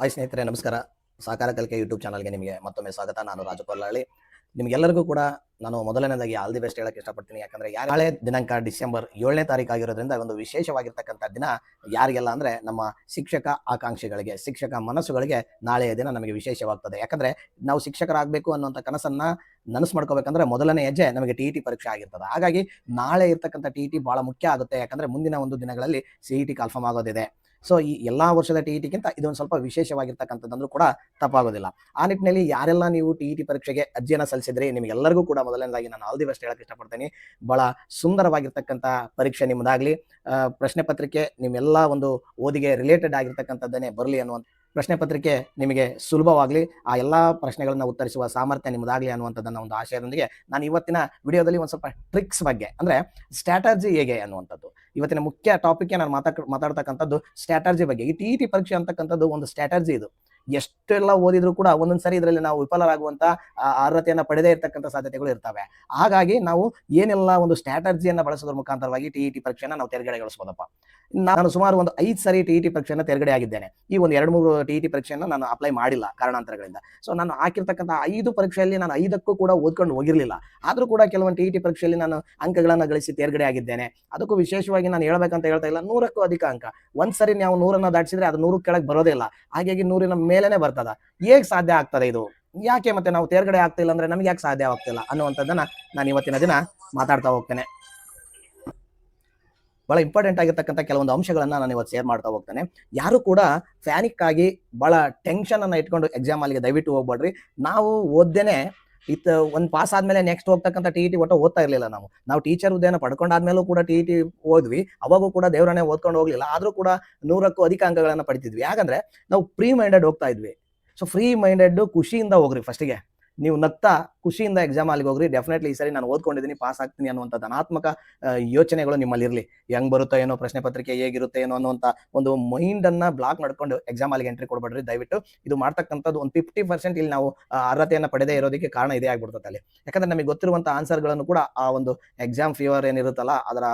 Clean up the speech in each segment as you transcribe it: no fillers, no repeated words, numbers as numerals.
Hi ಸ್ನೇಹಿತರೆ, ನಮಸ್ಕಾರ. ಸಹಕಾರ ಕಲಿಕೆ ಯೂಟ್ಯೂಬ್ ಚಾನಲ್ಗೆ ನಿಮಗೆ ಮತ್ತೊಮ್ಮೆ ಸ್ವಾಗತ. ನಾನು ರಾಜು ಕೊಲ್ಲಾಳಿ. ನಿಮಗೆಲ್ಲರಿಗೂ ಕೂಡ ನಾನು ಮೊದಲನೇದಾಗಿ ಆಲ್ ದಿ ಬೆಸ್ಟ್ ಹೇಳಕ್ಕೆ ಇಷ್ಟಪಡ್ತೀನಿ. ಯಾಕಂದರೆ ನಾಳೆ ದಿನಾಂಕ ಡಿಸೆಂಬರ್ 7ನೇ ತಾರೀಕು ಆಗಿರೋದ್ರಿಂದ ಒಂದು ವಿಶೇಷವಾಗಿರ್ತಕ್ಕಂಥ ದಿನ ಯಾರಿಗೆಲ್ಲ ಅಂದರೆ ನಮ್ಮ ಶಿಕ್ಷಕ ಆಕಾಂಕ್ಷಿಗಳಿಗೆ, ಶಿಕ್ಷಕ ಮನಸ್ಸುಗಳಿಗೆ ನಾಳೆಯ ದಿನ ನಮಗೆ ವಿಶೇಷವಾಗ್ತದೆ. ಯಾಕಂದರೆ ನಾವು ಶಿಕ್ಷಕರಾಗಬೇಕು ಅನ್ನುವಂಥ ಕನಸನ್ನು ನನಸು ಮಾಡ್ಕೋಬೇಕಂದ್ರೆ ಮೊದಲನೇ ಹೆಜ್ಜೆ ನಮಗೆ ಟಿ ಪರೀಕ್ಷೆ ಆಗಿರ್ತದೆ. ಹಾಗಾಗಿ ನಾಳೆ ಇರ್ತಕ್ಕಂಥ ಟಿ ಭಾಳ ಮುಖ್ಯ ಆಗುತ್ತೆ. ಯಾಕಂದರೆ ಮುಂದಿನ ಒಂದು ದಿನಗಳಲ್ಲಿ CET ಕಾಲ್ಫಾರ್ಮ್ ಆಗೋದಿದೆ. ಸೊ ಈ ಎಲ್ಲ ವರ್ಷದ ಟಿಗಿಂತ ಇದೊಂದು ಸ್ವಲ್ಪ ವಿಶೇಷವಾಗಿರ್ತಕ್ಕಂಥದ್ದಂದ್ರೂ ಕೂಡ ತಪ್ಪಾಗೋದಿಲ್ಲ. ಆ ನಿಟ್ಟಿನಲ್ಲಿ ಯಾರೆಲ್ಲ ನೀವು ಟಿ ಪರೀಕ್ಷೆಗೆ ಅರ್ಜಿಯನ್ನು ಸಲ್ಲಿಸಿದ್ರಿ, ನಿಮಗೆಲ್ಲರಿಗೂ ಕೂಡ ಮೊದಲನೇದಾಗಿ ನಾನು ಆಲ್ ದಿ ಬೆಸ್ಟ್ ಹೇಳಕ್ಕೆ ಇಷ್ಟಪಡ್ತೀನಿ. ಬಹಳ ಸುಂದರವಾಗಿರ್ತಕ್ಕಂಥ ಪರೀಕ್ಷೆ ನಿಮ್ಮದಾಗಲಿ. ಪ್ರಶ್ನೆ ಪತ್ರಿಕೆ ನಿಮ್ಮೆಲ್ಲ ಒಂದು ಓದಿಗೆ ರಿಲೇಟೆಡ್ ಆಗಿರ್ತಕ್ಕಂಥದ್ದನ್ನೇ ಬರಲಿ ಅನ್ನುವಂಥ ಪ್ರಶ್ನೆ ಪತ್ರಿಕೆ ನಿಮಗೆ ಸುಲಭವಾಗಲಿ, ಆ ಎಲ್ಲ ಪ್ರಶ್ನೆಗಳನ್ನು ಉತ್ತರಿಸುವ ಸಾಮರ್ಥ್ಯ ನಿಮ್ಮದಾಗಲಿ ಅನ್ನುವಂಥದ್ದನ್ನು ಒಂದು ಆಶಯದೊಂದಿಗೆ ನಾನು ಇವತ್ತಿನ ವಿಡಿಯೋದಲ್ಲಿ ಒಂದು ಸ್ವಲ್ಪ ಟ್ರಿಕ್ಸ್ ಬಗ್ಗೆ, ಅಂದರೆ ಸ್ಟ್ರಾಟಜಿ ಹೇಗೆ ಅನ್ನುವಂಥದ್ದು ಇವತ್ತಿನ ಮುಖ್ಯ ಟಾಪಿಕ್ಗೆ ನಾನು ಮಾತಾಡ್ತಕ್ಕಂಥದ್ದು ಸ್ಟ್ರಾಟಜಿ ಬಗ್ಗೆ. ಈ ಟಿ ಪರೀಕ್ಷೆ ಅಂತಕ್ಕಂಥದ್ದು ಒಂದು ಸ್ಟ್ರಾಟಜಿ. ಇದು ಎಷ್ಟೆಲ್ಲ ಓದಿದ್ರು ಕೂಡ ಒಂದೊಂದ್ಸರಿ ಇದರಲ್ಲಿ ನಾವು ವಿಫಲರಾಗುವಂಥ ಅರ್ಹತೆಯನ್ನು ಪಡೆದೇ ಇರತಕ್ಕಂಥ ಸಾಧ್ಯತೆಗಳು ಇರ್ತವೆ. ಹಾಗಾಗಿ ನಾವು ಏನೆಲ್ಲ ಒಂದು ಸ್ಟ್ರಾಟಜಿಯನ್ನು ಬಳಸೋದ್ರ ಮುಖಾಂತರವಾಗಿ ಟಿ ಪರೀಕ್ಷೆಯನ್ನು ನಾವು ತೆರಗಡೆಗೊಳಿಸ್ಬೋದಪ್ಪ. ನಾನು ಸುಮಾರು ಒಂದು 5 ಸರಿ ಟಿ ಪರೀಕ್ಷೆಯನ್ನು ತೆರಗಡೆ ಆಗಿದ್ದೇನೆ. ಈ ಒಂದು 2-3 ಟಿ ಪರೀಕ್ಷೆಯನ್ನು ನಾನು ಅಪ್ಲೈ ಮಾಡಿಲ್ಲ ಕಾರಣಾಂತರಗಳಿಂದ. ಸೊ ನಾನು ಹಾಕಿರ್ತಕ್ಕಂಥ 5 ಪರೀಕ್ಷೆಯಲ್ಲಿ ನಾನು 5ಕ್ಕೂ ಕೂಡ ಓದ್ಕೊಂಡು ಹೋಗಿರಲಿಲ್ಲ. ಆದರೂ ಕೂಡ ಕೆಲವೊಂದು ಟಿ ಪರೀಕ್ಷೆಯಲ್ಲಿ ನಾನು ಅಂಕಗಳನ್ನು ಗಳಿಸಿ ತೇರ್ಗಡೆ ಆಗಿದ್ದೇನೆ. ಅದಕ್ಕೂ ವಿಶೇಷವಾಗಿ ನಾನು ಹೇಳ್ಬೇಕಂತ ಹೇಳ್ತಾ ಇಲ್ಲ, 100ಕ್ಕೂ ಅಧಿಕ ಅಂಕ. ಒಂದ್ಸರಿ ನಾವು 100ಅನ್ನು ದಾಟಿಸಿದ್ರೆ ಅದು 100 ಕೆಳಗೆ ಬರೋದೇ ಇಲ್ಲ. ಹಾಗಾಗಿ 100ನ ಮೇಲೇನೆ ಬರ್ತದ. ಹೇಗೆ ಸಾಧ್ಯ ಆಗ್ತದೆ ಇದು? ಯಾಕೆ ಮತ್ತೆ ನಾವು ತೇರ್ಗಡೆ ಆಗ್ತಿಲ್ಲ ಅಂದ್ರೆ ನಮ್ಗೆ ಯಾಕೆ ಸಾಧ್ಯ ಆಗ್ತಿಲ್ಲ ಅನ್ನುವಂಥದ್ದನ್ನ ನಾನು ಇವತ್ತಿನ ದಿನ ಮಾತಾಡ್ತಾ ಹೋಗ್ತೇನೆ. ಬಹಳ ಇಂಪಾರ್ಟೆಂಟ್ ಆಗಿರ್ತಕ್ಕಂಥ ಕೆಲವೊಂದು ಅಂಶಗಳನ್ನ ನಾನು ಇವತ್ತು ಶೇರ್ ಮಾಡ್ತಾ ಹೋಗ್ತೇನೆ. ಯಾರು ಕೂಡ ಪ್ಯಾನಿಕ್ ಆಗಿ ಬಹಳ ಟೆನ್ಷನ್ ಅನ್ನ ಇಟ್ಕೊಂಡು ಎಕ್ಸಾಮ್ ಅಲ್ಲಿಗೆ ದಯವಿಟ್ಟು ಹೋಗ್ಬೇಡ್ರಿ. ನಾವು ಓದ್ದೇನೆ ಒಂದು ಪಾಸ್ ಆದ್ಮೇಲೆ ನೆಕ್ಸ್ಟ್ ಹೋಗ್ತಕ್ಕಂಥ ಟಿ ಒಟ್ಟು ಓದ್ತಾ ಇರಲಿಲ್ಲ. ನಾವು ಟೀಚರ್ ಹುದ್ದೆಯನ್ನು ಪಡ್ಕೊಂಡಾದ್ಮೇಲೂ ಕೂಡ ಟಿ ಓದ್ವಿ. ಅವಾಗೂ ಕೂಡ ದೇವರನ್ನೇ ಓದ್ಕೊಂಡು ಹೋಗ್ಲಿಲ್ಲ. ಆದ್ರೂ ಕೂಡ 100ಕ್ಕೂ ಅಧಿಕ ಅಂಕಗಳನ್ನ ಪಡಿತಿದ್ವಿ. ಯಾಕಂದ್ರೆ ನಾವು ಫ್ರೀ ಮೈಂಡೆಡ್ ಹೋಗ್ತಾ ಇದ್ವಿ. ಸೊ ಫ್ರೀ ಮೈಂಡೆಡ್ ಖುಷಿಯಿಂದ ಹೋಗ್ರಿ. ಫಸ್ಟಿಗೆ ನೀವು ನಗ್ತಾ ಖುಷಿಯಿಂದ ಎಕ್ಸಾಮ್ ಅಲ್ಲಿಗೆ ಹೋಗ್ರಿ. ಡೆಫಿನೆಟ್ಲಿ ಈ ಸರಿ ನಾನು ಓದ್ಕೊಂಡಿದ್ದೀನಿ, ಪಾಸ್ ಆಗ್ತೀನಿ ಅನ್ನುವಂಥ ಧನಾತ್ಮಕ ಯೋಚನೆಗಳು ನಿಮ್ಮಲ್ಲಿ ಇರಲಿ. ಹೆಂಗ್ ಬರುತ್ತೋ ಏನೋ, ಪ್ರಶ್ನೆ ಪತ್ರಿಕೆ ಹೇಗಿರುತ್ತೆ ಏನೋ ಅನ್ನುವಂಥ ಒಂದು ಮೈಂಡನ್ನು ಬ್ಲಾಕ್ ಮಾಡ್ಕೊಂಡು ಎಕ್ಸಾಮ್ ಅಲ್ಲಿಗೆ ಎಂಟ್ರಿ ಕೊಡ್ಬೇಡ್ರಿ ದಯವಿಟ್ಟು. ಇದು ಮಾಡ್ತಕ್ಕಂಥದ್ದು ಒಂದು 50% ಇಲ್ಲಿ ನಾವು ಅರ್ಹತೆಯನ್ನು ಪಡೆದೇ ಇರೋದಕ್ಕೆ ಕಾರಣ ಇದೇ ಆಗ್ಬಿಡ್ತದೆ ಅಲ್ಲಿ. ಯಾಕಂದ್ರೆ ನಮಗೆ ಗೊತ್ತಿರುವಂಥ ಆನ್ಸರ್ಗಳನ್ನು ಕೂಡ ಆ ಒಂದು ಎಕ್ಸಾಮ್ ಫೀವರ್ ಏನಿರುತ್ತಲ್ಲ ಅದರ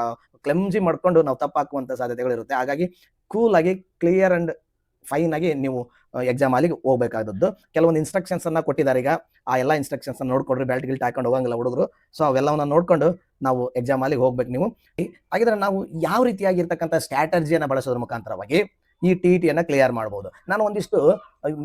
ಕ್ಲೆಮ್ಸಿ ಮಾಡ್ಕೊಂಡು ನಾವು ತಪ್ಪಾಕುವಂಥ ಸಾಧ್ಯತೆಗಳು ಇರುತ್ತೆ. ಹಾಗಾಗಿ ಕೂಲ್ ಆಗಿ, ಕ್ಲಿಯರ್ ಅಂಡ್ ಫೈನ್ ಆಗಿ ನೀವು ಎಕ್ಸಾಮ್ ಅಲ್ಲಿಗೆ ಹೋಗ್ಬೇಕಾದದ್ದು. ಕೆಲವೊಂದು ಇನ್ಸ್ಟ್ರಕ್ಷನ್ಸ್ ಅನ್ನ ಕೊಟ್ಟಿದ್ದಾರೆ. ಈಗ ಆ ಎಲ್ಲ ಇನ್ಸ್ಟ್ರಕ್ಷನ್ಸ್ ನೋಡ್ಕೊಂಡ್ರಿ, ಬೆಲ್ಟ್ ಗಿಲ್ಟ್ ಹಾಕೊಂಡು ಹೋಗಂಗಿಲ್ಲ ಹುಡುಗರು. ಸೊ ಅವೆಲ್ಲವನ್ನ ನೋಡ್ಕೊಂಡು ನಾವು ಎಕ್ಸಾಮ್ ಅಲ್ಲಿಗೆ ಹೋಗ್ಬೇಕು ನೀವು. ಹಾಗಿದ್ರೆ ನಾವು ಯಾವ ರೀತಿಯಾಗಿರ್ತಕ್ಕಂಥ ಸ್ಟ್ರಾಟಜಿಯನ್ನು ಬಳಸೋದ್ರ ಮುಖಾಂತರವಾಗಿ ಈ ಟಿಯನ್ನು ಕ್ಲಿಯರ್ ಮಾಡಬಹುದು. ನಾನು ಒಂದಿಷ್ಟು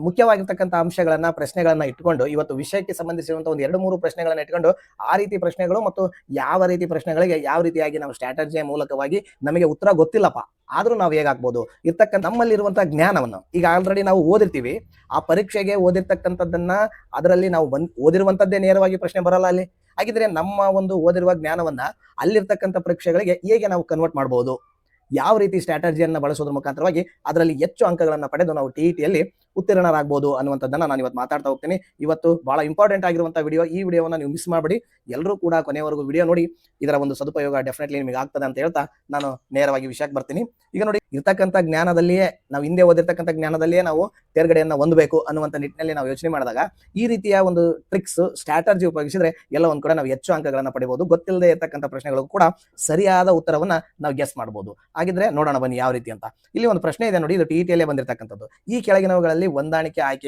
ಮುಖ್ಯವಾಗಿರ್ತಕ್ಕಂಥ ಅಂಶಗಳನ್ನ, ಪ್ರಶ್ನೆಗಳನ್ನ ಇಟ್ಕೊಂಡು ಇವತ್ತು ವಿಷಯಕ್ಕೆ ಸಂಬಂಧಿಸಿರುವಂತಹ ಒಂದು 2-3 ಪ್ರಶ್ನೆಗಳನ್ನ ಇಟ್ಕೊಂಡು ಆ ರೀತಿ ಪ್ರಶ್ನೆಗಳು ಮತ್ತು ಯಾವ ರೀತಿ ಪ್ರಶ್ನೆಗಳಿಗೆ ಯಾವ ರೀತಿಯಾಗಿ ನಾವು ಸ್ಟ್ರಾಟಜಿಯ ಮೂಲಕವಾಗಿ ನಮಗೆ ಉತ್ತರ ಗೊತ್ತಿಲ್ಲಪ್ಪ, ಆದ್ರೂ ನಾವು ಹೇಗಾಗ್ಬೋದು ಇರ್ತಕ್ಕಂಥ ನಮ್ಮಲ್ಲಿರುವಂತಹ ಜ್ಞಾನವನ್ನು, ಈಗ ಆಲ್ರೆಡಿ ನಾವು ಓದಿರ್ತೀವಿ, ಆ ಪರೀಕ್ಷೆಗೆ ಓದಿರ್ತಕ್ಕಂಥದ್ದನ್ನ ಅದರಲ್ಲಿ ನಾವು ಓದಿರುವಂತದ್ದೇ ನೇರವಾಗಿ ಪ್ರಶ್ನೆ ಬರಲ್ಲ ಅಲ್ಲಿ. ಹಾಗಿದ್ರೆ ನಮ್ಮ ಒಂದು ಓದಿರುವ ಜ್ಞಾನವನ್ನ ಅಲ್ಲಿರ್ತಕ್ಕಂಥ ಪರೀಕ್ಷೆಗಳಿಗೆ ಹೇಗೆ ನಾವು ಕನ್ವರ್ಟ್ ಮಾಡಬಹುದು, ಯಾವ ರೀತಿ ಸ್ಟ್ರಾಟಜಿಯನ್ನು ಬಳಸೋದ್ರ ಮುಖಾಂತರವಾಗಿ ಅದರಲ್ಲಿ ಹೆಚ್ಚು ಅಂಕಗಳನ್ನು ಪಡೆದು ನಾವು ಟಿಯಲ್ಲಿ ಉತ್ತೀರ್ಣರಾಗಬಹುದು ಅನ್ನುವಂಥದ್ದನ್ನ ನಾನು ಇವತ್ತು ಮಾತಾಡ್ತಾ ಹೋಗ್ತೀನಿ. ಇವತ್ತು ಬಹಳ ಇಂಪಾರ್ಟೆಂಟ್ ಆಗಿರುವಂತಹ ವಿಡಿಯೋ. ಈ ವಿಡಿಯೋವನ್ನು ನೀವು ಮಿಸ್ ಮಾಡಬೇಡಿ, ಎಲ್ಲರೂ ಕೂಡ ಕೊನೆಯವರೆಗೂ ವಿಡಿಯೋ ನೋಡಿ. ಇದರ ಒಂದು ಸದುಪಯೋಗ ಡೆಫಿನೆಟ್ಲಿ ನಿಮಗೆ ಆಗ್ತದೆ ಅಂತ ಹೇಳ್ತಾ ನಾನು ನೇರವಾಗಿ ವಿಷಯಕ್ಕೆ ಬರ್ತೀನಿ. ಈಗ ನೋಡಿ, ಇರ್ತಕ್ಕಂಥ ಜ್ಞಾನದಲ್ಲಿಯೇ ನಾವು ಹಿಂದೆ ಓದಿರ್ತಕ್ಕಂಥ ಜ್ಞಾನದಲ್ಲಿಯೇ ನಾವು ತೇರ್ಗಡೆಯನ್ನು ಹೊಂದಬೇಕು ಅನ್ನುವಂಥ ನಿಟ್ಟಿನಲ್ಲಿ ನಾವು ಯೋಚನೆ ಮಾಡಿದಾಗ ಈ ರೀತಿಯ ಒಂದು ಟ್ರಿಕ್ಸ್, ಸ್ಟ್ರಾಟಜಿ ಉಪಯೋಗಿಸಿದ್ರೆ ಎಲ್ಲ ಒಂದ್ ಕಡೆ ನಾವು ಹೆಚ್ಚು ಅಂಕಗಳನ್ನು ಪಡಿಬಹುದು. ಗೊತ್ತಿಲ್ಲದೆ ಇರ್ತಕ್ಕಂಥ ಪ್ರಶ್ನೆಗಳಿಗೂ ಕೂಡ ಸರಿಯಾದ ಉತ್ತರವನ್ನ ನಾವು ಗೆಸ್ ಮಾಡಬಹುದು. ಹಾಗಿದ್ರೆ ನೋಡೋಣ ಬನ್ನಿ ಯಾವ ರೀತಿ ಅಂತ. ಇಲ್ಲಿ ಒಂದು ಪ್ರಶ್ನೆ ಇದೆ ನೋಡಿ, ಇದು ಟಿಯಲ್ಲೇ ಬಂದಿರತಕ್ಕಂಥದ್ದು. ಈ ಕೆಳಗಿನವುಗಳಲ್ಲಿ ಹೊಂದಾಣಿಕೆ ಆಯ್ಕೆ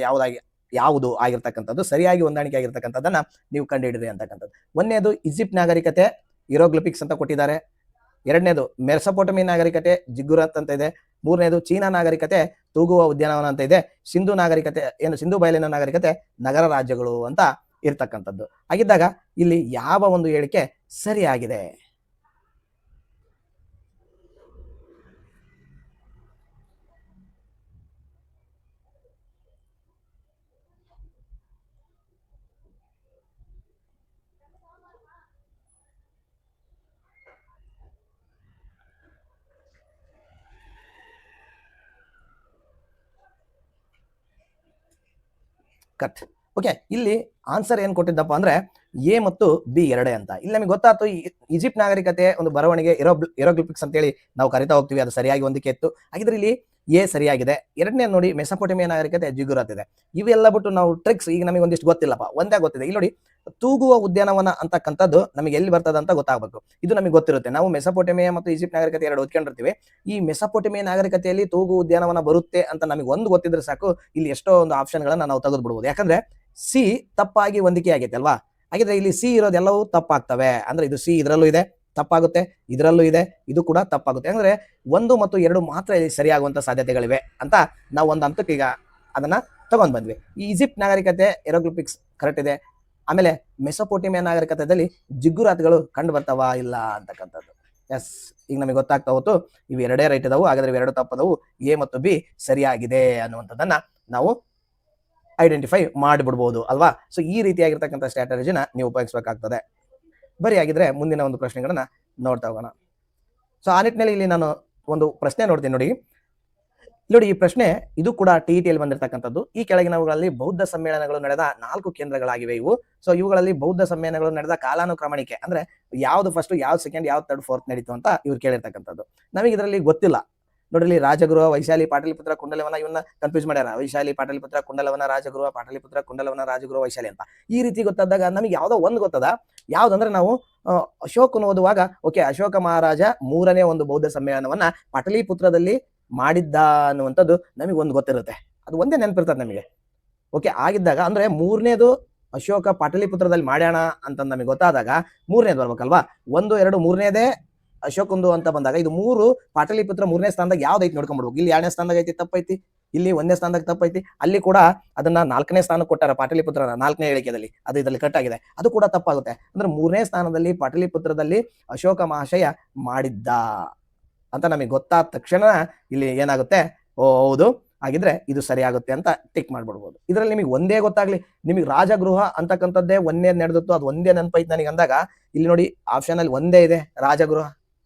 ಯಾವುದು ಆಗಿರ್ತಕ್ಕಂಥದ್ದು, ಸರಿಯಾಗಿ ಹೊಂದಾಣಿಕೆ ಆಗಿರ್ತಕ್ಕಂಥದ್ದನ್ನ ನೀವು ಕಂಡುಹಿಡಿದ್ರಿ ಅಂತಕ್ಕಂಥದ್ದು. ಒಂದನೇದು ಈಜಿಪ್ಟ್ ನಾಗರಿಕತೆ, ಹಿರೋಗ್ಲಿಫಿಕ್ಸ್ ಅಂತ ಕೊಟ್ಟಿದ್ದಾರೆ. ಎರಡನೇದು ಮೆಸೊಪೊಟೇಮಿಯಾ ನಾಗರಿಕತೆ, ಜಿಗ್ಗುರತ್ ಅಂತ ಇದೆ. ಮೂರನೇದು ಚೀನಾ ನಾಗರಿಕತೆ, ತೂಗುವ ಉದ್ಯಾನವನ ಅಂತ ಇದೆ. ಸಿಂಧು ನಾಗರಿಕತೆ, ಸಿಂಧು ಬಯಲಿನ ನಾಗರಿಕತೆ, ನಗರ ರಾಜ್ಯಗಳು ಅಂತ ಇರ್ತಕ್ಕಂಥದ್ದು. ಹಾಗಿದ್ದಾಗ ಇಲ್ಲಿ ಯಾವ ಒಂದು ಹೇಳಿಕೆ ಸರಿಯಾಗಿದೆ? ಕಟ್. ಓಕೆ, ಇಲ್ಲಿ ಆನ್ಸರ್ ಏನ್ ಕೊಟ್ಟಿದ್ದಪ್ಪ ಅಂದ್ರೆ ಎ ಮತ್ತು ಬಿ ಎರಡೇ ಅಂತ. ಇಲ್ಲಿ ನಮಗೆ ಗೊತ್ತಾಯ್ತು ಈಜಿಪ್ಟ್ ನಾಗರಿಕತೆ ಒಂದು ಬರವಣಿಗೆ ಹಿರೋಗ್ಲಿಫಿಕ್ಸ್ ಅಂತೇಳಿ ನಾವು ಕರಿತಾ ಹೋಗ್ತೀವಿ, ಅದು ಸರಿಯಾಗಿ ಹೊಂದಿಕೆ ಇತ್ತು. ಹಾಗಿದ್ರೆ ಇಲ್ಲಿ ಎ ಸರಿಯಾಗಿದೆ. ಎರಡನೇ ನೋಡಿ, ಮೆಸೊಪೊಟೇಮಿಯಾ ನಾಗರಿಕತೆ, ಜಿಗುರತ್ ಇದೆ. ಇವೆಲ್ಲ ಬಿಟ್ಟು ನಾವು ಟ್ರಿಕ್ಸ್, ಈಗ ನಮಗೆ ಒಂದಿಷ್ಟು ಗೊತ್ತಿಲ್ಲಪ್ಪ, ಒಂದೇ ಗೊತ್ತಿದೆ. ಇಲ್ಲಿ ನೋಡಿ, ತೂಗುವ ಉದ್ಯಾನವನ ಅಂತಕ್ಕಂಥದ್ದು ನಮಗೆ ಎಲ್ಲಿ ಬರ್ತದೆ ಅಂತ ಗೊತ್ತಾಗಬೇಕು. ಇದು ನಮಗೆ ಗೊತ್ತಿರುತ್ತೆ. ನಾವು ಮೆಸೊಪೊಟೇಮಿಯಾ ಮತ್ತು ಈಜಿಪ್ಟ್ ನಾಗರಿಕತೆ ಎರಡು ಓದ್ಕೊಂಡಿರ್ತೀವಿ. ಈ ಮೆಸೊಪೊಟೇಮಿಯಾ ನಾಗರಿಕತೆಯಲ್ಲಿ ತೂಗು ಉದ್ಯಾನವನ ಬರುತ್ತೆ ಅಂತ ನಮಗೆ ಒಂದು ಗೊತ್ತಿದ್ರೆ ಸಾಕು, ಇಲ್ಲಿ ಎಷ್ಟೋ ಒಂದು ಆಪ್ಷನ್ಗಳನ್ನ ನಾವು ತೆಗೆದು ಬಿಡ್ಬೋದು. ಯಾಕಂದ್ರೆ ಸಿ ತಪ್ಪಾಗಿ ಹೊಂದಿಕೆ ಆಗೈತೆ ಅಲ್ವಾ. ಹಾಗಿದ್ರೆ ಇಲ್ಲಿ ಸಿ ಇರೋದೆಲ್ಲವೂ ತಪ್ಪಾಗ್ತವೆ. ಅಂದ್ರೆ ಇದು ಸಿ ಇದರಲ್ಲೂ ಇದೆ, ತಪ್ಪಾಗುತ್ತೆ, ಇದರಲ್ಲೂ ಇದೆ, ಇದು ಕೂಡ ತಪ್ಪಾಗುತ್ತೆ. ಅಂದ್ರೆ 1 ಮತ್ತು 2 ಮಾತ್ರ ಇಲ್ಲಿ ಸರಿಯಾಗುವಂತ ಸಾಧ್ಯತೆಗಳಿವೆ ಅಂತ ನಾವು ಒಂದು ಹಂತಕ್ಕೆ ಈಗ ಅದನ್ನ ತಗೊಂಡ್ ಬಂದ್ವಿ. ಈ ಈಜಿಪ್ಟ್ ನಾಗರಿಕತೆ ಏರೋಗ್ಲಿಫಿಕ್ಸ್ ಕರೆಕ್ಟ್ ಇದೆ. ಆಮೇಲೆ ಮೆಸೊಪೊಟೇಮಿಯಾ ನಾಗರಿಕತೆಯಲ್ಲಿ ಜಿಗ್ಗುರಾತ್ಗಳು ಕಂಡು ಬರ್ತಾವ ಇಲ್ಲ ಅಂತಕ್ಕಂಥದ್ದು. ಎಸ್, ಈಗ ನಮಗೆ ಗೊತ್ತಾಗ್ತಾ ಹೋತು ಇವು ಎರಡೇ ರೈಟ್ ಇದಾವು, ಹಾಗಾದ್ರೆ ಇವೆರಡು ತಪ್ಪದವು, ಎ ಮತ್ತು ಬಿ ಸರಿಯಾಗಿದೆ ಅನ್ನುವಂಥದ್ದನ್ನ ನಾವು ಐಡೆಂಟಿಫೈ ಮಾಡಿಬಿಡ್ಬೋದು ಅಲ್ವಾ. ಸೊ ಈ ರೀತಿಯಾಗಿರ್ತಕ್ಕಂಥ ಸ್ಟ್ರಾಟಜಿನ ನೀವು ಉಪಯೋಗಿಸಬೇಕಾಗ್ತದೆ. ಬರೀ ಆಗಿದ್ರೆ ಮುಂದಿನ ಒಂದು ಪ್ರಶ್ನೆಗಳನ್ನ ನೋಡ್ತಾ ಹೋಗೋಣ. ಸೊ ಆ ನಿಟ್ಟಿನಲ್ಲಿ ಇಲ್ಲಿ ನಾನು ಒಂದು ಪ್ರಶ್ನೆ ನೋಡ್ತೀನಿ ನೋಡಿ. ಈ ಪ್ರಶ್ನೆ ಇದು ಕೂಡ ಟಿಇಟಿಯಲ್ಲಿ ಬಂದಿರತಕ್ಕಂಥದ್ದು. ಈ ಕೆಳಗಿನವುಗಳಲ್ಲಿ ಬೌದ್ಧ ಸಮ್ಮೇಳನಗಳು ನಡೆದ 4 ಕೇಂದ್ರಗಳಾಗಿವೆ ಇವು. ಸೊ ಇವುಗಳಲ್ಲಿ ಬೌದ್ಧ ಸಮ್ಮೇಳನಗಳು ನಡೆದ ಕಾಲಾನುಕ್ರಮಣಿಕೆ ಅಂದ್ರೆ ಯಾವ್ದು ಫಸ್ಟ್, ಯಾವ್ದು ಸೆಕೆಂಡ್, ಯಾವ್ದು ಥರ್ಡ್, ಫೋರ್ತ್ ನಡೀತು ಅಂತ ಇವ್ರು ಕೇಳಿರ್ತಕ್ಕಂಥದ್ದು. ನಮಗೆ ಇದರಲ್ಲಿ ಗೊತ್ತಿಲ್ಲ ನೋಡ್ರಿ. ರಾಜಗೃಹ, ವೈಶಾಲಿ, ಪಾಟಲಿಪುತ್ರ, ಕುಂಡಲವನ ಇವನ್ನ ಕನ್ಫ್ಯೂಸ್ ಮಾಡ್ಯಾರ. ವೈಶಾಲಿ, ಪಾಟಲಿಪುತ್ರ, ಕುಂಡಲವನ, ರಾಜಗೃಹ, ಪಾಟಲಿಪುತ್ರ, ಕುಂಡಲವನ, ರಾಜಗೃಹ, ವೈಶಾಲಿ ಅಂತ ಈ ರೀತಿ ಗೊತ್ತಾದಾಗ ನಮಗೆ ಯಾವ್ದೋ ಒಂದು ಗೊತ್ತದ. ಯಾವ್ದಂದ್ರೆ ನಾವು ಅಶೋಕನ ಓದುವಾಗ ಓಕೆ, ಅಶೋಕ ಮಹಾರಾಜ 3ನೇ ಒಂದು ಬೌದ್ಧ ಸಮ್ಮೇಳನವನ್ನ ಪಾಟಲಿಪುತ್ರದಲ್ಲಿ ಮಾಡಿದ್ದ ಅನ್ನುವಂಥದ್ದು ನಮಗೆ ಒಂದು ಗೊತ್ತಿರುತ್ತೆ. ಅದು ಒಂದೇ ನೆನಪಿರ್ತದೆ ನಮಗೆ. ಓಕೆ, ಆಗಿದ್ದಾಗ ಅಂದ್ರೆ 3ನೇದು ಅಶೋಕ ಪಾಟಲಿಪುತ್ರದಲ್ಲಿ ಮಾಡ್ಯಾಣ ಅಂತ ನಮಗೆ ಗೊತ್ತಾದಾಗ 3ನೇದು ಬರ್ಬೇಕಲ್ವಾ. 1, 2, 3ನೇದೇ ಅಶೋಕಂದು ಅಂತ ಬಂದಾಗ ಇದು 3 ಪಾಟಲಿಪುತ್ರ 3ನೇ ಸ್ಥಾನದಾಗ ಯಾವ್ದೈತಿ ನೋಡ್ಕೊಂಡ್ಬಿಡ್ಬೇಕು. ಇಲ್ಲಿ 2ನೇ ಸ್ಥಾನದಾಗ ಐತಿ, ತಪ್ಪೈತಿ. ಇಲ್ಲಿ 1ನೇ ಸ್ಥಾನದಾಗ ತಪ್ಪೈತಿ. ಅಲ್ಲಿ ಕೂಡ ಅದನ್ನ 4ನೇ ಸ್ಥಾನಕ್ಕೆ ಕೊಟ್ಟಾರ ಪಾಟಲಿಪುತ್ರ 4ನೇ ಹೇಳಿಕೆಯಲ್ಲಿ, ಅದು ಇದರಲ್ಲಿ ಕಟ್ ಆಗಿದೆ, ಅದು ಕೂಡ ತಪ್ಪಾಗುತ್ತೆ. ಅಂದ್ರೆ 3ನೇ ಸ್ಥಾನದಲ್ಲಿ ಪಾಟಲಿಪುತ್ರದಲ್ಲಿ ಅಶೋಕ ಮಹಾಶಯ ಮಾಡಿದ್ದ ಅಂತ ನಮಗೆ ಗೊತ್ತಾದ ತಕ್ಷಣ ಇಲ್ಲಿ ಏನಾಗುತ್ತೆ, ಓ ಹೌದು, ಹಾಗಿದ್ರೆ ಇದು ಸರಿಯಾಗುತ್ತೆ ಅಂತ ಟಿಕ್ ಮಾಡ್ಬಿಡ್ಬೋದು. ಇದರಲ್ಲಿ ನಿಮಗೆ ಒಂದೇ ಗೊತ್ತಾಗ್ಲಿ, ನಿಮಗೆ ರಾಜಗೃಹ ಅಂತಕ್ಕಂಥದ್ದೇ ಒಂದೇ ನಡೆದಿತ್ತು, ಅದು ಒಂದೇ ನೆನಪೈತಿ ನನಗೆ ಅಂದಾಗ ಇಲ್ಲಿ ನೋಡಿ ಆಪ್ಷನ್ ಅಲ್ಲಿ ಒಂದೇ ಇದೆ, ರಾಜಗೃಹ.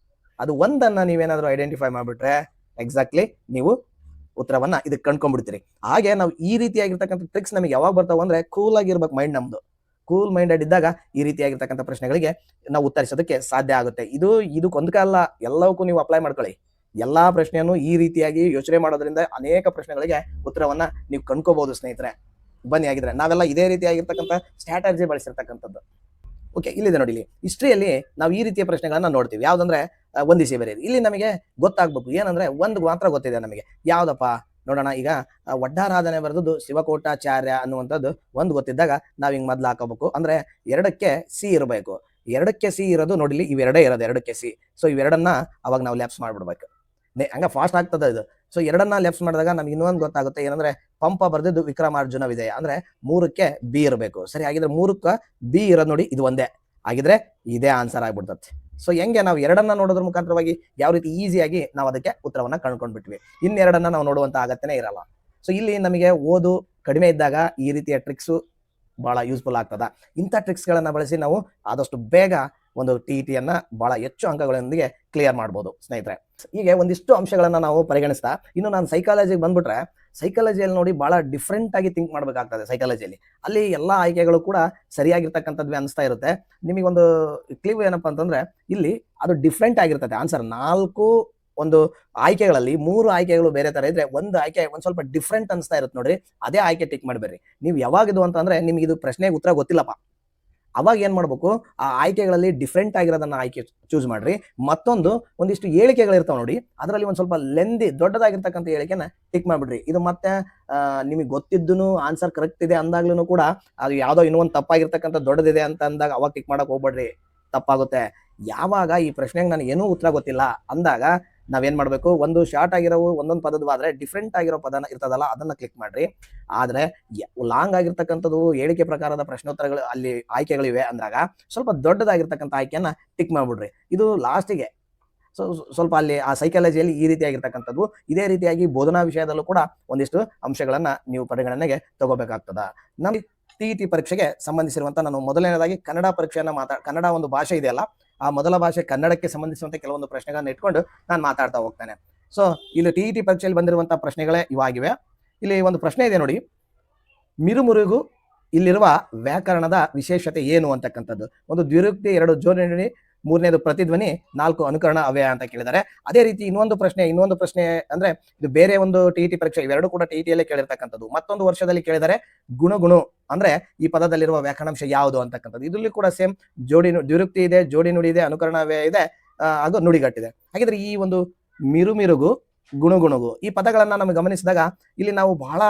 ಅದು ಒಂದನ್ನ ನೀವೇನಾದ್ರೂ ಐಡೆಂಟಿಫೈ ಮಾಡ್ಬಿಟ್ರೆ ಎಕ್ಸಾಕ್ಟ್ಲಿ ನೀವು ಉತ್ತರವನ್ನ ಇದಕ್ಕೆ ಕಂಡ್ಕೊಂಡ್ಬಿಡ್ತೀರಿ. ಹಾಗೆ ನಾವು ಈ ರೀತಿಯಾಗಿರ್ತಕ್ಕಂಥ ಟ್ರಿಕ್ಸ್ ನಮಗೆ ಯಾವಾಗ ಬರ್ತಾವ ಅಂದ್ರೆ ಕೂಲ್ ಆಗಿರ್ಬೇಕು ಮೈಂಡ್ ನಮ್ದು. ಕೂಲ್ ಮೈಂಡೆಡ್ ಇದ್ದಾಗ ಈ ರೀತಿಯಾಗಿರ್ತಕ್ಕಂಥ ಪ್ರಶ್ನೆಗಳಿಗೆ ನಾವು ಉತ್ತರಿಸೋದಕ್ಕೆ ಸಾಧ್ಯ ಆಗುತ್ತೆ. ಇದಕ್ಕೊಂದಕ್ಕೆ ಅಲ್ಲ, ಎಲ್ಲವಕ್ಕೂ ನೀವು ಅಪ್ಲೈ ಮಾಡ್ಕೊಳ್ಳಿ. ಎಲ್ಲಾ ಪ್ರಶ್ನೆಯನ್ನು ಈ ರೀತಿಯಾಗಿ ಯೋಚನೆ ಮಾಡೋದ್ರಿಂದ ಅನೇಕ ಪ್ರಶ್ನೆಗಳಿಗೆ ಉತ್ತರವನ್ನ ನೀವು ಕಂಡ್ಕೋಬಹುದು ಸ್ನೇಹಿತರೆ. ಬನ್ನಿ ಆಗಿದ್ರೆ ನಾವೆಲ್ಲ ಇದೇ ರೀತಿಯಾಗಿರ್ತಕ್ಕಂಥ ಸ್ಟ್ರಾಟಜಿ ಬಳಸಿರ್ತಕ್ಕಂಥದ್ದು. ಓಕೆ, ಇಲ್ಲಿದೆ ನೋಡಿ. ಇಲ್ಲಿ ಹಿಸ್ಟ್ರಿಯಲ್ಲಿ ನಾವು ಈ ರೀತಿಯ ಪ್ರಶ್ನೆಗಳನ್ನ ನೋಡ್ತೀವಿ. ಯಾವ್ದಂದ್ರೆ ಹೊಂದಿಸಿ ಬರೀರಿ. ಇಲ್ಲಿ ನಮಗೆ ಗೊತ್ತಾಗ್ಬೇಕು ಏನಂದ್ರೆ ಒಂದು ಮಾತ್ರ ಗೊತ್ತಿದೆ ನಮಗೆ. ಯಾವ್ದಪ್ಪ ನೋಡೋಣ. ಈಗ ವಡ್ಡಾರಾಧನೆ ಬರೆದದ್ದು ಶಿವಕೋಟಾಚಾರ್ಯ ಅನ್ನುವಂಥದ್ದು ಒಂದು ಗೊತ್ತಿದ್ದಾಗ ನಾವ್ ಹಿಂಗ್ ಮೊದ್ಲು ಹಾಕೋಬೇಕು. ಅಂದ್ರೆ 2ಕ್ಕೆ ಸಿ ಇರಬೇಕು. 2ಕ್ಕೆ ಸಿ ಇರೋದು ನೋಡಿಲಿ, ಇವೆರಡೇ ಇರೋದು 2ಕ್ಕೆ ಸಿ. ಸೊ ಇವೆರಡನ್ನ ಅವಾಗ ನಾವು ಲೆಫ್ಟ್ ಮಾಡ್ಬಿಡ್ಬೇಕು. ಹಂಗ ಫಾಸ್ಟ್ ಆಗ್ತದ ಇದು. ಸೊ ಎರಡನ್ನ ಲೆಫ್ಟ್ ಮಾಡಿದಾಗ ನಮ್ಗೆ ಇನ್ನೊಂದು ಗೊತ್ತಾಗುತ್ತೆ ಏನಂದ್ರೆ ಪಂಪ ಬರ್ದಿದ್ದು ವಿಕ್ರಮಾರ್ಜುನ ವಿಜಯ ಅಂದ್ರೆ 3ಕ್ಕೆ ಬಿ ಇರಬೇಕು. ಸರಿ, ಹಾಗಿದ್ರೆ 3ಕ್ಕೆ ಬಿ ಇರೋದು ನೋಡಿ, ಇದು ಒಂದೇ ಆಗಿದ್ರೆ ಇದೇ ಆನ್ಸರ್ ಆಗ್ಬಿಡ್ತದೆ. ಸೊ ಹೆಂಗೆ ನಾವು ಎರಡನ್ನ ನೋಡೋದ್ರ ಮುಖಾಂತರವಾಗಿ ಯಾವ ರೀತಿ ಈಸಿಯಾಗಿ ನಾವು ಅದಕ್ಕೆ ಉತ್ತರವನ್ನ ಕಂಡುಕೊಂಡ್ಬಿಟ್ವಿ. ಇನ್ನೆರಡನ್ನ ನಾವು ನೋಡುವಂತ ಅಗತ್ಯನೇ ಇರಲ್ಲ. ಸೊ ಇಲ್ಲಿ ನಮಗೆ ಓದು ಕಡಿಮೆ ಇದ್ದಾಗ ಈ ರೀತಿಯ ಟ್ರಿಕ್ಸು ಬಹಳ ಯೂಸ್ಫುಲ್ ಆಗ್ತದ. ಇಂಥ ಟ್ರಿಕ್ಸ್ ಗಳನ್ನ ಬಳಸಿ ನಾವು ಆದಷ್ಟು ಬೇಗ ಒಂದು ಟಿಇಟಿಯನ್ನ ಬಹಳ ಹೆಚ್ಚು ಅಂಕಗಳೊಂದಿಗೆ ಕ್ಲಿಯರ್ ಮಾಡ್ಬೋದು ಸ್ನೇಹಿತರೆ. ಹೀಗೆ ಒಂದಿಷ್ಟು ಅಂಶಗಳನ್ನ ನಾವು ಪರಿಗಣಿಸ್ತಾ ಇನ್ನು ನಾನು ಸೈಕಾಲಜಿಗೆ ಬಂದ್ಬಿಟ್ರೆ, ಸೈಕಾಲಜಿಯಲ್ಲಿ ನೋಡಿ ಬಹಳ ಡಿಫ್ರೆಂಟ್ ಆಗಿ ಥಿಂಕ್ ಮಾಡ್ಬೇಕಾಗ್ತದೆ. ಸೈಕಾಲಜಿಯಲ್ಲಿ ಅಲ್ಲಿ ಎಲ್ಲಾ ಆಯ್ಕೆಗಳು ಕೂಡ ಸರಿಯಾಗಿರ್ತಕ್ಕಂಥದ್ವೇ ಅನಿಸ್ತಾ ಇರುತ್ತೆ. ನಿಮಗೊಂದು ಕ್ಲಿವ್ ಏನಪ್ಪಾ ಅಂತಂದ್ರೆ ಇಲ್ಲಿ ಅದು ಡಿಫ್ರೆಂಟ್ ಆಗಿರ್ತದೆ ಆನ್ಸರ್. 4 ಒಂದು ಆಯ್ಕೆಗಳಲ್ಲಿ 3 ಆಯ್ಕೆಗಳು ಬೇರೆ ತರ ಇದ್ರೆ ಒಂದು ಆಯ್ಕೆ ಒಂದ್ ಸ್ವಲ್ಪ ಡಿಫ್ರೆಂಟ್ ಅನಿಸ್ತಾ ಇರುತ್ತೆ ನೋಡ್ರಿ, ಅದೇ ಆಯ್ಕೆ ಟಿಕ್ ಮಾಡ್ಬೇಡ್ರಿ. ನೀವು ಯಾವಾಗಿದು ಅಂತಂದ್ರೆ ನಿಮ್ಗೆ ಇದು ಪ್ರಶ್ನೆಗೆ ಉತ್ತರ ಗೊತ್ತಿಲ್ಲಪ್ಪ, ಅವಾಗ ಏನ್ ಮಾಡ್ಬೇಕು, ಆ ಆಯ್ಕೆಗಳಲ್ಲಿ ಡಿಫ್ರೆಂಟ್ ಆಗಿರೋದನ್ನ ಆಯ್ಕೆ ಚೂಸ್ ಮಾಡ್ರಿ. ಮತ್ತೊಂದು ಒಂದಿಷ್ಟು ಹೇಳಿಕೆಗಳಿರ್ತಾವ ನೋಡಿ, ಅದರಲ್ಲಿ ಒಂದ್ ಸ್ವಲ್ಪ ಲೆಂದಿ ದೊಡ್ಡದಾಗಿರ್ತಕ್ಕಂಥ ಹೇಳಿಕೆನ ಟಿಕ್ ಮಾಡ್ಬಿಡ್ರಿ. ಇದು ಮತ್ತೆ ನಿಮಗೆ ಗೊತ್ತಿದ್ದು ಆನ್ಸರ್ ಕರೆಕ್ಟ್ ಇದೆ ಅಂದಾಗ್ಲೂ ಕೂಡ ಅದು ಯಾವ್ದೋ ಇನ್ನೊಂದು ತಪ್ಪಾಗಿರ್ತಕ್ಕಂಥ ದೊಡ್ಡದಿದೆ ಅಂತ ಅಂದಾಗ ಅವಾಗ ಟಿಕ್ ಮಾಡಕ್ ಹೋಗ್ಬೇಡ್ರಿ, ತಪ್ಪಾಗುತ್ತೆ. ಯಾವಾಗ ಈ ಪ್ರಶ್ನೆಗೆ ನನಗೆ ಏನೂ ಉತ್ತರ ಗೊತ್ತಿಲ್ಲ ಅಂದಾಗ ನಾವೇನ್ ಮಾಡ್ಬೇಕು, ಒಂದು ಶಾರ್ಟ್ ಆಗಿರೋ ಒಂದೊಂದು ಪದವಾದ್ರೆ ಡಿಫ್ರೆಂಟ್ ಆಗಿರೋ ಪದ ಇರ್ತದಲ್ಲ ಅದನ್ನ ಕ್ಲಿಕ್ ಮಾಡ್ರಿ. ಆದ್ರೆ ಲಾಂಗ್ ಆಗಿರ್ತಕ್ಕಂಥದ್ದು ಹೇಳಿಕೆ ಪ್ರಕಾರದ ಪ್ರಶ್ನೋತ್ತರಗಳು ಅಲ್ಲಿ ಆಯ್ಕೆಗಳಿವೆ ಅಂದಾಗ ಸ್ವಲ್ಪ ದೊಡ್ಡದಾಗಿರ್ತಕ್ಕಂಥ ಆಯ್ಕೆಯನ್ನ ಟಿಕ್ ಮಾಡ್ಬಿಡ್ರಿ. ಇದು ಲಾಸ್ಟಿಗೆ ಸ್ವಲ್ಪ ಅಲ್ಲಿ ಆ ಸೈಕಾಲಜಿಯಲ್ಲಿ ಈ ರೀತಿಯಾಗಿರ್ತಕ್ಕಂಥದ್ದು. ಇದೇ ರೀತಿಯಾಗಿ ಬೋಧನಾ ವಿಷಯದಲ್ಲೂ ಕೂಡ ಒಂದಿಷ್ಟು ಅಂಶಗಳನ್ನ ನೀವು ಪರಿಗಣನೆಗೆ ತಗೋಬೇಕಾಗ್ತದ. ನಮ್ ಟಿಇಟಿ ಪರೀಕ್ಷೆಗೆ ಸಂಬಂಧಿಸಿರುವಂತ ನಾನು ಮೊದಲನೇದಾಗಿ ಕನ್ನಡ ಪರೀಕ್ಷೆಯನ್ನ ಕನ್ನಡ ಒಂದು ಭಾಷೆ ಇದೆಯಲ್ಲ, ಆ ಮೊದಲ ಭಾಷೆ ಕನ್ನಡಕ್ಕೆ ಸಂಬಂಧಿಸಿದಂತೆ ಕೆಲವೊಂದು ಪ್ರಶ್ನೆಗಳನ್ನ ಇಟ್ಕೊಂಡು ನಾನು ಮಾತಾಡ್ತಾ ಹೋಗ್ತೇನೆ. ಸೊ ಇಲ್ಲಿ ಟಿಇಟಿ ಪರೀಕ್ಷೆಯಲ್ಲಿ ಬಂದಿರುವಂತಹ ಪ್ರಶ್ನೆಗಳೇ ಇವಾಗಿವೆ. ಇಲ್ಲಿ ಒಂದು ಪ್ರಶ್ನೆ ಇದೆ ನೋಡಿ, ಮಿರುಮುರುಗು ಇಲ್ಲಿರುವ ವ್ಯಾಕರಣದ ವಿಶೇಷತೆ ಏನು ಅಂತಕ್ಕಂಥದ್ದು. ಒಂದು ದ್ವಿರುಕ್ತಿ, 2 ಜೋಡಣೆ, ಮೂರನೇದು ಪ್ರತಿಧ್ವನಿ, 4 ಅನುಕರಣ ಅವ್ಯಯ ಅಂತ ಕೇಳಿದ್ದಾರೆ. ಅದೇ ರೀತಿ ಇನ್ನೊಂದು ಪ್ರಶ್ನೆ ಅಂದ್ರೆ ಇದು ಬೇರೆ ಒಂದು ಟಿಇಟಿ ಪರೀಕ್ಷೆ, ಇವೆರಡು ಕೂಡ ಟಿಇಟಿಯಲ್ಲೇ ಕೇಳಿರ್ತಕ್ಕಂಥದ್ದು. ಮತ್ತೊಂದು ವರ್ಷದಲ್ಲಿ ಕೇಳಿದರೆ ಗುಣಗುಣು ಅಂದ್ರೆ ಈ ಪದದಲ್ಲಿರುವ ವ್ಯಾಕರಣಾಂಶ ಯಾವುದು ಅಂತಕ್ಕಂಥದ್ದು. ಇದರಲ್ಲಿ ಕೂಡ ಸೇಮ್ ದ್ವಿರುಕ್ತಿ ಇದೆ, ಜೋಡಿ ನುಡಿ ಇದೆ, ಅನುಕರಣ ಅವ್ಯಯ ಇದೆ, ಹಾಗೂ ನುಡಿಗಟ್ಟಿದೆ. ಹಾಗಿದ್ರೆ ಈ ಒಂದು ಮಿರುಮಿರುಗು, ಗುಣಗುಣಗು ಈ ಪದಗಳನ್ನ ನಮಗೆ ಗಮನಿಸಿದಾಗ ಇಲ್ಲಿ ನಾವು ಬಹಳ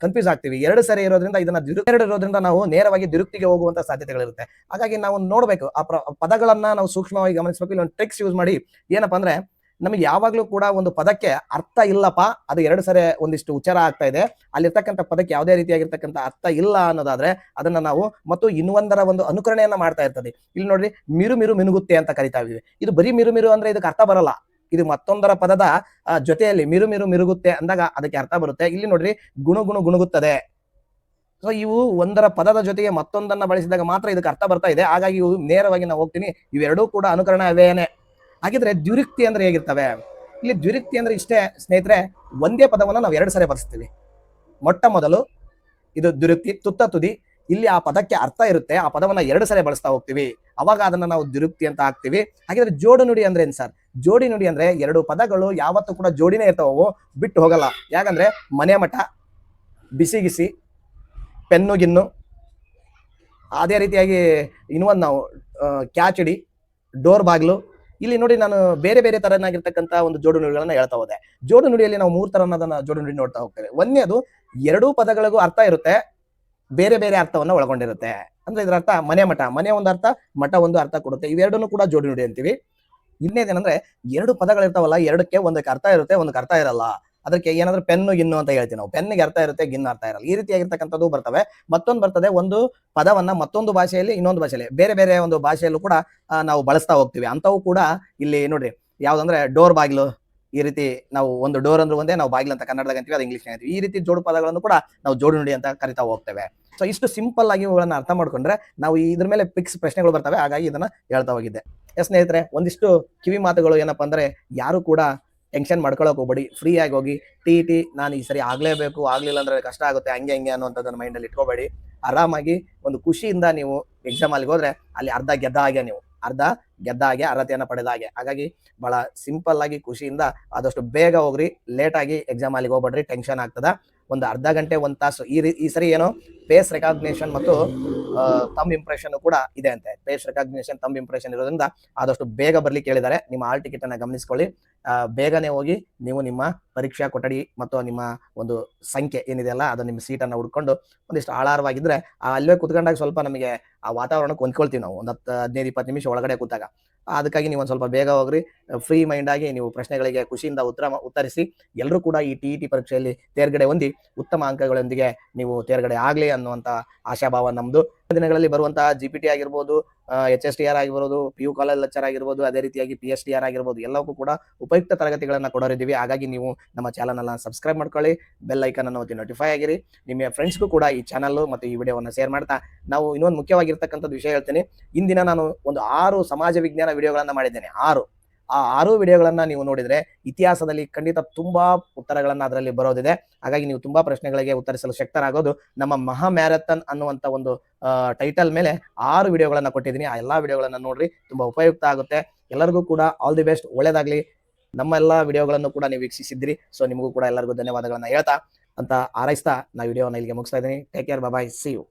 ಕನ್ಫ್ಯೂಸ್ ಆಗ್ತೀವಿ. 2 ಸರಿ ಇರೋದ್ರಿಂದ ಇದನ್ನ ಎರಡು ಇರೋದ್ರಿಂದ ನಾವು ನೇರವಾಗಿ ದ್ವಿರುಕ್ತಿಗೆ ಹೋಗುವಂತ ಸಾಧ್ಯತೆಗಳಿರುತ್ತೆ. ಹಾಗಾಗಿ ನಾವು ನೋಡ್ಬೇಕು, ಆ ಪದಗಳನ್ನ ನಾವು ಸೂಕ್ಷ್ಮವಾಗಿ ಗಮನಿಸಬೇಕು. ಇಲ್ಲಿ ಒಂದು ಟ್ರಿಕ್ಸ್ ಯೂಸ್ ಮಾಡಿ ಏನಪ್ಪಾ ಅಂದ್ರೆ, ನಮಗೆ ಯಾವಾಗ್ಲೂ ಕೂಡ ಒಂದು ಪದಕ್ಕೆ ಅರ್ಥ ಇಲ್ಲಪ್ಪ, ಅದು 2 ಸರಿ ಒಂದಿಷ್ಟು ಉಚ್ಚಾರ ಆಗ್ತಾ ಇದೆ, ಅಲ್ಲಿರ್ತಕ್ಕಂಥ ಪದಕ್ಕೆ ಯಾವುದೇ ರೀತಿಯಾಗಿರ್ತಕ್ಕಂಥ ಅರ್ಥ ಇಲ್ಲ ಅನ್ನೋದಾದ್ರೆ ಅದನ್ನ ನಾವು ಮತ್ತು ಇನ್ನೊಂದರ ಒಂದು ಅನುಕರಣೆಯನ್ನ ಮಾಡ್ತಾ ಇರ್ತದೆ. ಇಲ್ಲಿ ನೋಡ್ರಿ, ಮಿರು ಮಿರು ಮಿನುಗುತ್ತೆ ಅಂತ ಕರಿತಾ ಇದೀವಿ. ಇದು ಬರೀ ಮಿರು ಮಿರು ಅಂದ್ರೆ ಇದಕ್ಕೆ ಅರ್ಥ ಬರಲ್ಲ. ಇದು ಮತ್ತೊಂದರ ಪದದ ಜೊತೆಯಲ್ಲಿ ಮಿರು ಮಿರು ಮಿರುಗುತ್ತೆ ಅಂದಾಗ ಅದಕ್ಕೆ ಅರ್ಥ ಬರುತ್ತೆ. ಇಲ್ಲಿ ನೋಡ್ರಿ, ಗುಣು ಗುಣು ಗುಣುಗುತ್ತದೆ. ಸೊ ಇವು ಒಂದರ ಪದದ ಜೊತೆಗೆ ಮತ್ತೊಂದನ್ನ ಬಳಸಿದಾಗ ಮಾತ್ರ ಇದಕ್ಕೆ ಅರ್ಥ ಬರ್ತಾ ಇದೆ. ಹಾಗಾಗಿ ಇವು ನೇರವಾಗಿ ನಾವು ಹೋಗ್ತೀನಿ, ಇವೆರಡೂ ಕೂಡ ಅನುಕರಣ ಅವ್ಯಯನೇ. ಹಾಗಿದ್ರೆ ದ್ವಿರುಕ್ತಿ ಅಂದ್ರೆ ಹೇಗಿರ್ತವೆ? ಇಲ್ಲಿ ದ್ವಿರುಕ್ತಿ ಅಂದ್ರೆ ಇಷ್ಟೇ ಸ್ನೇಹಿತರೆ, ಒಂದೇ ಪದವನ್ನ ನಾವು 2 ಸರಿ ಬರ್ಸ್ತೀವಿ. ಮೊಟ್ಟ ಮೊದಲು ಇದು ದ್ವಿರುಕ್ತಿ, ತುತ್ತ ತುದಿ, ಇಲ್ಲಿ ಆ ಪದಕ್ಕೆ ಅರ್ಥ ಇರುತ್ತೆ, ಆ ಪದವನ್ನ 2 ಸರಿ ಬಳಸ್ತಾ ಹೋಗ್ತೀವಿ, ಅವಾಗ ಅದನ್ನ ನಾವು ದ್ವಿರುಕ್ತಿ ಅಂತ ಹಾಕ್ತಿವಿ. ಹಾಗಿದ್ರೆ ಜೋಡು ನುಡಿ ಅಂದ್ರೆ ಏನ್ ಸರ್? ಜೋಡಿ ನುಡಿ ಅಂದ್ರೆ 2 ಪದಗಳು ಯಾವತ್ತೂ ಕೂಡ ಜೋಡಿನೇ ಇರ್ತಾವು, ಬಿಟ್ಟು ಹೋಗಲ್ಲ. ಯಾಕಂದ್ರೆ ಮನೆ ಮಠ, ಬಿಸಿ ಪೆನ್ನು ಗಿನ್ನು, ಅದೇ ರೀತಿಯಾಗಿ ಇನ್ನೊಂದು ನಾವು ಕ್ಯಾಚಡಿ, ಡೋರ್ ಬಾಗ್ಲು. ಇಲ್ಲಿ ನೋಡಿ, ನಾನು ಬೇರೆ ಬೇರೆ ತರನಾಗಿರ್ತಕ್ಕಂಥ ಒಂದು ಜೋಡು ನುಡಿಗಳನ್ನ ಹೇಳ್ತಾ ಹೋದೆ. ಜೋಡು ನುಡಿಯಲ್ಲಿ ನಾವು 3 ತರನಾದ ಜೋಡು ನುಡಿ ನೋಡ್ತಾ ಹೋಗ್ತೇವೆ. ಒಂದನೇದು 2 ಪದಗಳಿಗೂ ಅರ್ಥ ಇರುತ್ತೆ, ಬೇರೆ ಬೇರೆ ಅರ್ಥವನ್ನ ಒಳಗೊಂಡಿರುತ್ತೆ. ಅಂದ್ರೆ ಇದರ ಅರ್ಥ ಮನೆ ಮಠ, ಮನೆ ಒಂದು ಅರ್ಥ, ಮಠ ಒಂದು ಅರ್ಥ ಕೊಡುತ್ತೆ. ಇವೆರಡನ್ನು ಕೂಡ ಜೋಡಿ ನುಡಿ ಅಂತೀವಿ. ಇನ್ನೇದೇನಂದ್ರೆ 2 ಪದಗಳಿರ್ತಾವಲ್ಲ, 2ಕ್ಕೆ ಒಂದಕ್ಕೆ ಅರ್ಥ ಇರುತ್ತೆ, ಒಂದಕ್ಕೆ ಅರ್ಥ ಇರಲ್ಲ. ಅದಕ್ಕೆ ಏನಾದ್ರೂ ಪೆನ್ನು ಗಿನ್ನು ಅಂತ ಹೇಳ್ತೀವಿ ನಾವು. ಪೆನ್ನಿಗೆ ಅರ್ಥ ಇರುತ್ತೆ, ಗಿನ್ನು ಅರ್ಥ ಇರಲ್ಲ. ಈ ರೀತಿಯಾಗಿರ್ತಕ್ಕಂಥದ್ದು ಬರ್ತವೆ. ಮತ್ತೊಂದು ಬರ್ತದೆ, ಒಂದು ಪದವನ್ನ ಮತ್ತೊಂದು ಭಾಷೆಯಲ್ಲಿ, ಇನ್ನೊಂದು ಭಾಷೆಯಲ್ಲಿ, ಬೇರೆ ಬೇರೆ ಒಂದು ಭಾಷೆಯಲ್ಲೂ ಕೂಡ ನಾವು ಬಳಸ್ತಾ ಹೋಗ್ತೀವಿ. ಅಂತವು ಕೂಡ ಇಲ್ಲಿ ನೋಡ್ರಿ, ಯಾವ್ದಂದ್ರೆ ಡೋರ್ ಬಾಗಿಲು. ಈ ರೀತಿ ನಾವು ಒಂದು ಡೋರ್ ಅಂದ್ರೆ ಒಂದೇ, ನಾವು ಬಾಗಿಲು ಅಂತ ಕನ್ನಡದಾಗ ಅಂತೀವಿ, ಅದು ಇಂಗ್ಲಿಷ್ ಅಂತೀವಿ. ಈ ರೀತಿ ಜೋಡು ಪದಗಳನ್ನು ಕೂಡ ನಾವು ಜೋಡು ನುಡಿ ಅಂತ ಕರಿತಾ ಹೋಗ್ತೇವೆ. ಸೊ ಇಷ್ಟು ಸಿಂಪಲ್ ಆಗಿ ಇವುಗಳನ್ನ ಅರ್ಥ ಮಾಡ್ಕೊಂಡ್ರೆ ನಾವು ಇದ್ರ ಮೇಲೆ ಫಿಕ್ಸ್ ಪ್ರಶ್ನೆಗಳು ಬರ್ತವೆ. ಹಾಗಾಗಿ ಇದನ್ನ ಹೇಳ್ತಾ ಹೋಗಿದ್ದೆ. ಸ್ನೇಹಿತರೆ, ಒಂದಿಷ್ಟು ಕಿವಿ ಮಾತುಗಳು ಏನಪ್ಪಾ ಅಂದ್ರೆ, ಯಾರು ಕೂಡ ಟೆನ್ಷನ್ ಮಾಡ್ಕೊಳಕ್ ಹೋಗ್ಬೇಡಿ. ಫ್ರೀ ಆಗಿ ಹೋಗಿ ಟಿ ನಾನು ಈ ಸರಿ ಆಗ್ಲೇಬೇಕು, ಆಗ್ಲಿಲ್ಲ ಅಂದ್ರೆ ಕಷ್ಟ ಆಗುತ್ತೆ, ಹಂಗೆ ಅನ್ನುವಂಥದ್ದನ್ನ ಮೈಂಡಲ್ಲಿ ಇಟ್ಕೋಬೇಡಿ. ಆರಾಮಾಗಿ ಒಂದು ಖುಷಿಯಿಂದ ನೀವು ಎಕ್ಸಾಮ್ ಅಲ್ಲಿ ಹೋದ್ರೆ ಅಲ್ಲಿ ಅರ್ಧ ಗೆದ್ದ ಹಾಗೆ ಅರ್ಹತೆಯನ್ನ ಪಡೆದ ಹಾಗೆ. ಹಾಗಾಗಿ ಬಹಳ ಸಿಂಪಲ್ ಆಗಿ ಖುಷಿಯಿಂದ ಆದಷ್ಟು ಬೇಗ ಹೋಗ್ರಿ. ಲೇಟ್ ಆಗಿ ಎಕ್ಸಾಮ್ ಅಲ್ಲಿ ಹೋಗ್ಬೇಡ್ರಿ, ಟೆನ್ಷನ್ ಆಗ್ತದ. ಒಂದು ಅರ್ಧ ಗಂಟೆ, 1 ತಾಸು ಈ ಸರಿ ಏನೋ ಫೇಸ್ ರೆಕಾಗ್ನಿಷನ್ ಮತ್ತು ಥಂಬ್ ಇಂಪ್ರೆಷನ್ ಕೂಡ ಇದೆ ಅಂತೆ. ಫೇಸ್ ರೆಕಾಗ್ನಿಷನ್, ಥಂಬ್ ಇಂಪ್ರೆಷನ್ ಇರೋದ್ರಿಂದ ಆದಷ್ಟು ಬೇಗ ಬರ್ಲಿಕ್ಕೆ ಹೇಳಿದ್ದಾರೆ. ನಿಮ್ಮ ಹಾಲ್ ಟಿಕೆಟ್ ಅನ್ನ ಗಮನಿಸ್ಕೊಳ್ಳಿ. ಬೇಗನೆ ಹೋಗಿ ನೀವು ನಿಮ್ಮ ಪರೀಕ್ಷಾ ಕೊಠಡಿ ಮತ್ತು ನಿಮ್ಮ ಒಂದು ಸಂಖ್ಯೆ ಏನಿದೆಯಲ್ಲ, ಅದು ನಿಮ್ಮ ಸೀಟನ್ನು ಹುಡ್ಕೊಂಡು ಒಂದಿಷ್ಟು ಆಳಾರವಾಗಿದ್ರೆ ಅಲ್ಲೇ ಕುತ್ಕೊಂಡಾಗ ಸ್ವಲ್ಪ ನಮಗೆ ಆ ವಾತಾವರಣಕ್ಕೆ ಹೊಂದ್ಕೊಳ್ತೀವಿ ನಾವು. ಒಂದು 10-15-20 ನಿಮಿಷ ಒಳಗಡೆ ಕೂತಾಗ. ಅದಕ್ಕಾಗಿ ನೀವು ಒಂದು ಸ್ವಲ್ಪ ಬೇಗ ಹೋಗ್ರಿ. ಫ್ರೀ ಮೈಂಡ್ ಆಗಿ ನೀವು ಪ್ರಶ್ನೆಗಳಿಗೆ ಖುಷಿಯಿಂದ ಉತ್ತರಿಸಿ. ಎಲ್ಲರೂ ಕೂಡ ಈ ಟಿ ಪರೀಕ್ಷೆಯಲ್ಲಿ ತೇರ್ಗಡೆ ಹೊಂದಿ ಉತ್ತಮ ಅಂಕಗಳೊಂದಿಗೆ ನೀವು ತೇರ್ಗಡೆ ಆಗ್ಲಿ ಅನ್ನುವಂತ ಆಶಾಭಾವ ನಮ್ದು. ದಿನಗಳಲ್ಲಿ ಬರುವಂತಹ GPT ಆಗಿರ್ಬೋದು, HSTR ಆಗಿರ್ಬೋದು, PU ಕಾಲೇಜ್ ಲೆಕ್ಚರ್ ಆಗಿರ್ಬೋದು, ಅದೇ ರೀತಿಯಾಗಿ PSTR ಆಗಿರ್ಬೋದು, ಎಲ್ಲವಕ್ಕೂ ಕೂಡ ಉಪಯುಕ್ತ ತರಗತಿಗಳನ್ನ ಕೊಡೋರಿದ್ದೀವಿ. ಹಾಗಾಗಿ ನೀವು ನಮ್ಮ ಚಾನಲ್ ಅನ್ನ ಸಬ್ಸ್ಕ್ರೈಬ್ ಮಾಡ್ಕೊಳ್ಳಿ, ಬೆಲ್ ಐಕನ್ ಅನ್ನು ಒತ್ತಿ ನೋಟಿಫೈ ಆಗಿರಿ. ನಿಮ್ಮ ಫ್ರೆಂಡ್ಸ್ಗೂ ಕೂಡ ಈ ಚಾನಲ್ ಮತ್ತು ಈ ವಿಡಿಯೋವನ್ನು ಶೇರ್ ಮಾಡ್ತಾ, ನಾವು ಇನ್ನೊಂದು ಮುಖ್ಯವಾಗಿರ್ತಕ್ಕಂಥದ್ದು ವಿಷಯ ಹೇಳ್ತೀನಿ. ಇಂದಿನ ನಾನು ಒಂದು 6 ಸಮಾಜ ವಿಜ್ಞಾನ ವಿಡಿಯೋಗಳನ್ನ ಮಾಡಿದ್ದೇನೆ. 6 ವಿಡಿಯೋಗಳನ್ನ ನೀವು ನೋಡಿದ್ರೆ ಇತಿಹಾಸದಲ್ಲಿ ಖಂಡಿತ ತುಂಬಾ ಉತ್ತರಗಳನ್ನ ಅದರಲ್ಲಿ ಬರೋದಿದೆ. ಹಾಗಾಗಿ ನೀವು ತುಂಬಾ ಪ್ರಶ್ನೆಗಳಿಗೆ ಉತ್ತರಿಸಲು ಶಕ್ತರಾಗೋದು. ನಮ್ಮ ಮಹಾ ಮ್ಯಾರಥಾನ್ ಅನ್ನುವಂತ ಒಂದು ಟೈಟಲ್ ಮೇಲೆ 6 ವಿಡಿಯೋಗಳನ್ನ ಕೊಟ್ಟಿದ್ದೀನಿ. ಆ ಎಲ್ಲಾ ವಿಡಿಯೋಗಳನ್ನ ನೋಡ್ರಿ, ತುಂಬಾ ಉಪಯುಕ್ತ ಆಗುತ್ತೆ. ಎಲ್ಲರಿಗೂ ಕೂಡ ಆಲ್ ದಿ ಬೆಸ್ಟ್, ಒಳ್ಳೇದಾಗ್ಲಿ. ನಮ್ಮ ಎಲ್ಲಾ ವಿಡಿಯೋಗಳನ್ನು ಕೂಡ ನೀವು ವೀಕ್ಷಿಸಿದ್ರಿ. ಸೊ ನಿಮಗೂ ಕೂಡ ಎಲ್ಲರಿಗೂ ಧನ್ಯವಾದಗಳನ್ನ ಹೇಳ್ತಾ ಅಂತ ಹಾರೈಸ್ತಾ ನಾ ವಿಡಿಯೋನ ಇಲ್ಲಿಗೆ ಮುಗಿಸ್ತಾ ಇದ್ದೀನಿ. Take care, bye, see you.